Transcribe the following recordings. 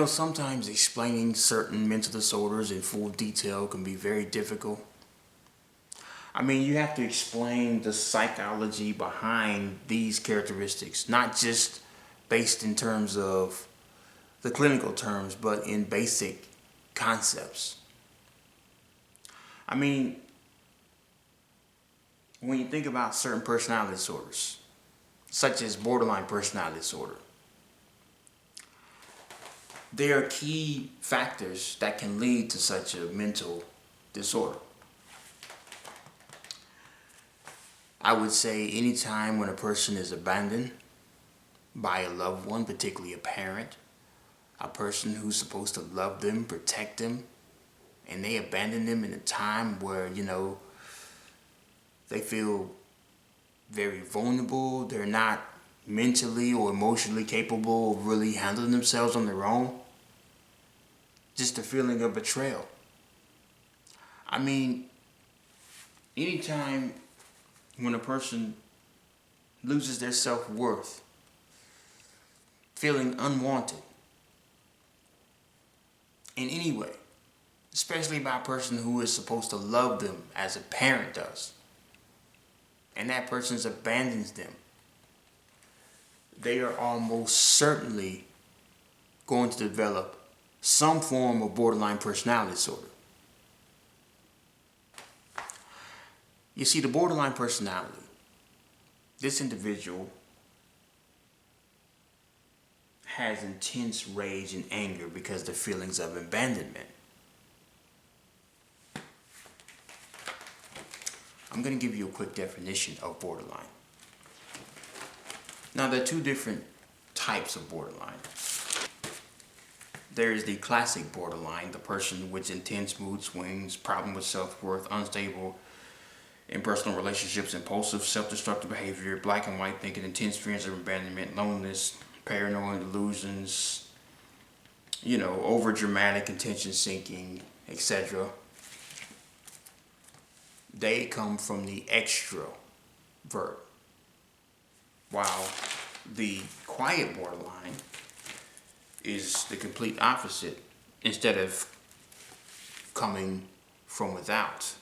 Sometimes explaining certain mental disorders in full detail can be very difficult. You have to explain the psychology behind these characteristics, not just based in terms of the clinical terms, but in basic concepts. I mean, when you think about certain personality disorders, such as borderline personality disorder, there are key factors that can lead to such a mental disorder. I would say anytime when a person is abandoned by a loved one, particularly a parent, a person who's supposed to love them, protect them, and they abandon them in a time where, they feel very vulnerable, they're not mentally or emotionally capable of really handling themselves on their own. Just a feeling of betrayal. Anytime when a person loses their self-worth, feeling unwanted in any way, especially by a person who is supposed to love them as a parent does, and that person abandons them, they are almost certainly going to develop some form of borderline personality disorder. You see, the borderline personality, this individual has intense rage and anger because of the feelings of abandonment. I'm going to give you a quick definition of borderline. Now, there are two different types of borderline. There is the classic borderline, the person with intense mood swings, problem with self-worth, unstable in personal relationships, impulsive, self-destructive behavior, black and white thinking, intense fears of abandonment, loneliness, paranoid delusions, over dramatic attention seeking, etc. They come from the extrovert, while the quiet borderline is the complete opposite. Instead of coming from without,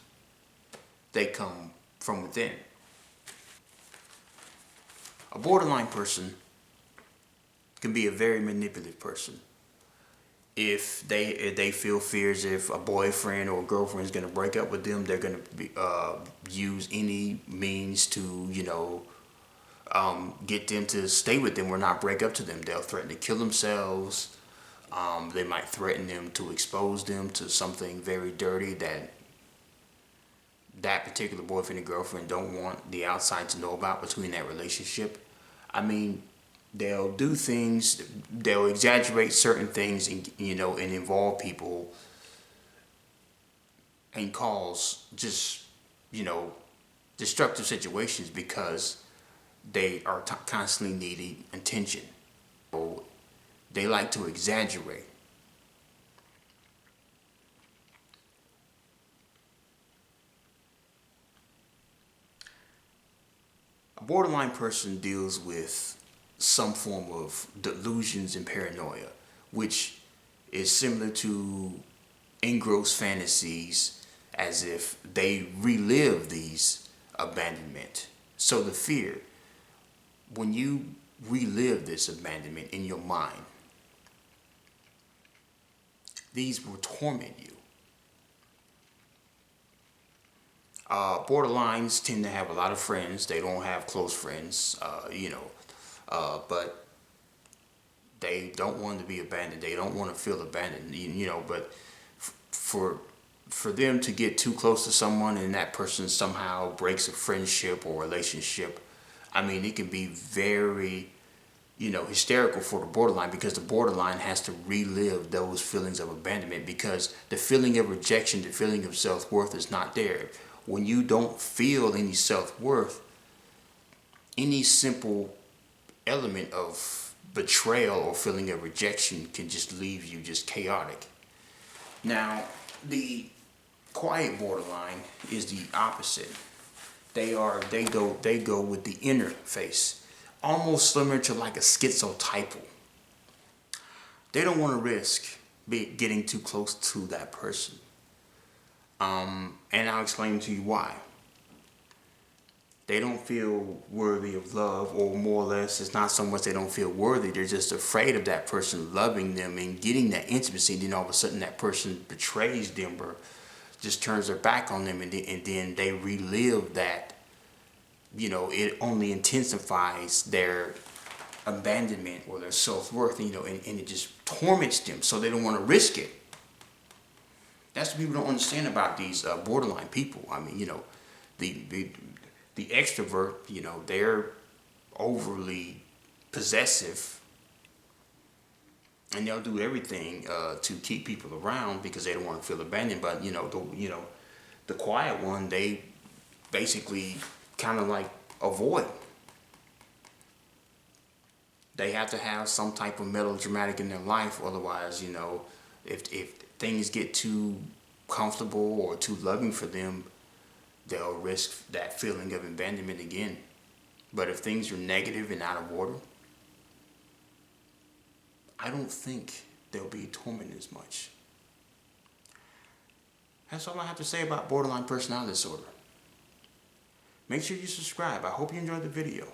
they come from within. A borderline person can be a very manipulative person. If they feel fears, if a boyfriend or girlfriend is going to break up with them, they're going to use any means to get them to stay with them or not break up to them. They'll threaten to kill themselves. They might threaten them to expose them to something very dirty that particular boyfriend and girlfriend don't want the outside to know about between that relationship. They'll do things, they'll exaggerate certain things and involve people and cause just, destructive situations because they are constantly needing attention. So they like to exaggerate. A borderline person deals with some form of delusions and paranoia, which is similar to engrossed fantasies, as if they relive these abandonment. So the fear, when you relive this abandonment in your mind, these will torment you. Borderlines tend to have a lot of friends. They don't have close friends, but they don't want to be abandoned. They don't want to feel abandoned, but for them to get too close to someone and that person somehow breaks a friendship or relationship, it can be very, hysterical for the borderline, because the borderline has to relive those feelings of abandonment because the feeling of rejection, the feeling of self-worth is not there. When you don't feel any self-worth, any simple element of betrayal or feeling of rejection can just leave you just chaotic. Now, the quiet borderline is the opposite. They go with the inner face, almost similar to like a schizotypal. they don't want to risk getting too close to that person. And I'll explain to you why. They don't feel worthy of love, or more or less, it's not so much they don't feel worthy, they're just afraid of that person loving them and getting that intimacy. And then all of a sudden that person betrays them or just turns their back on them, and then they relive that. It only intensifies their abandonment or their self-worth, and it just torments them, so they don't want to risk it. That's what people don't understand about these borderline people. I mean, the extrovert, they're overly possessive, and they'll do everything to keep people around because they don't want to feel abandoned. But the quiet one, they basically kind of like avoid. They have to have some type of melodramatic in their life, otherwise, if things get too comfortable or too loving for them, they'll risk that feeling of abandonment again. But if things are negative and out of order, I don't think they'll be tormented as much. That's all I have to say about borderline personality disorder. Make sure you subscribe. I hope you enjoyed the video.